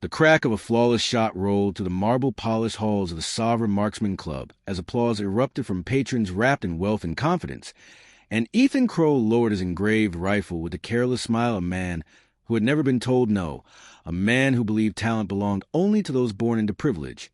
The crack of a flawless shot rolled through the marble-polished halls of the Sovereign Marksman Club as applause erupted from patrons wrapped in wealth and confidence, and Ethan Crow lowered his engraved rifle with the careless smile of a man who had never been told no, a man who believed talent belonged only to those born into privilege.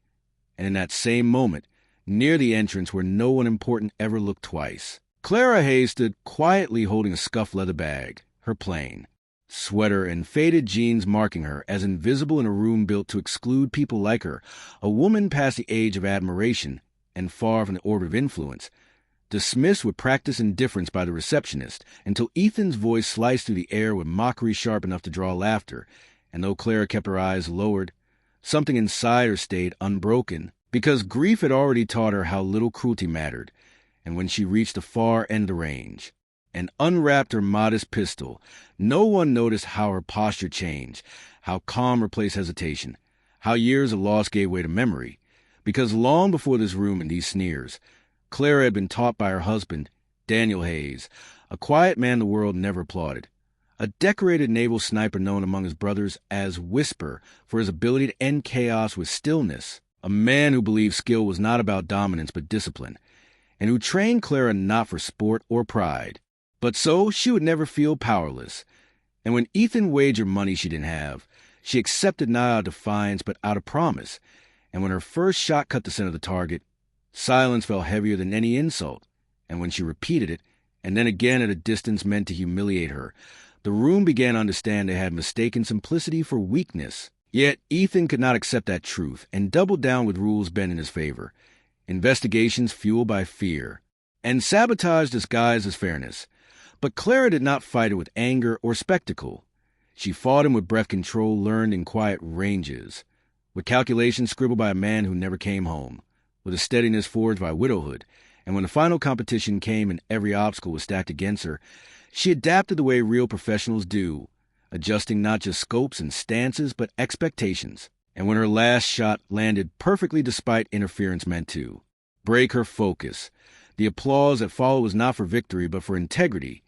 And in that same moment, near the entrance where no one important ever looked twice, Clara Hayes stood quietly holding a scuffed leather bag, her plane, sweater and faded jeans marking her as invisible in a room built to exclude people like her, a woman past the age of admiration and far from the orbit of influence, dismissed with practiced indifference by the receptionist until Ethan's voice sliced through the air with mockery sharp enough to draw laughter, and though Clara kept her eyes lowered, something inside her stayed unbroken, because grief had already taught her how little cruelty mattered, and when she reached the far end of the range and unwrapped her modest pistol, no one noticed how her posture changed, how calm replaced hesitation, how years of loss gave way to memory, because long before this room and these sneers, Clara had been taught by her husband, Daniel Hayes, a quiet man the world never applauded, a decorated naval sniper known among his brothers as Whisper for his ability to end chaos with stillness, a man who believed skill was not about dominance but discipline, and who trained Clara not for sport or pride, but so she would never feel powerless. And when Ethan wagered money she didn't have, she accepted not out of defiance but out of promise, and when her first shot cut the center of the target, silence fell heavier than any insult, and when she repeated it, and then again at a distance meant to humiliate her, the room began to understand they had mistaken simplicity for weakness. Yet Ethan could not accept that truth, and doubled down with rules bent in his favor, investigations fueled by fear, and sabotage disguised as fairness. But Clara did not fight it with anger or spectacle. She fought him with breath control learned in quiet ranges, with calculations scribbled by a man who never came home, with a steadiness forged by widowhood, and when the final competition came and every obstacle was stacked against her, she adapted the way real professionals do, adjusting not just scopes and stances, but expectations. And when her last shot landed perfectly despite interference meant to break her focus, the applause that followed was not for victory, but for integrity,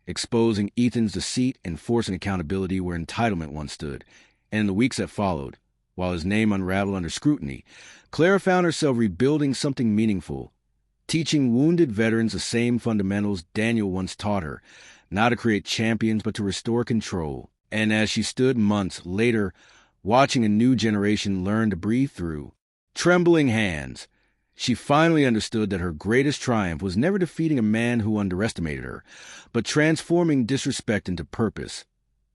exposing Ethan's deceit and forcing accountability where entitlement once stood. And in the weeks that followed, while his name unraveled under scrutiny, Clara found herself rebuilding something meaningful, teaching wounded veterans the same fundamentals Daniel once taught her, not to create champions but to restore control. And as she stood months later, watching a new generation learn to breathe through trembling hands, she finally understood that her greatest triumph was never defeating a man who underestimated her, but transforming disrespect into purpose,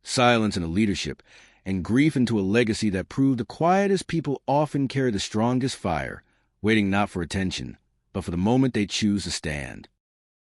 silence into leadership, and grief into a legacy that proved the quietest people often carry the strongest fire, waiting not for attention, but for the moment they choose to stand.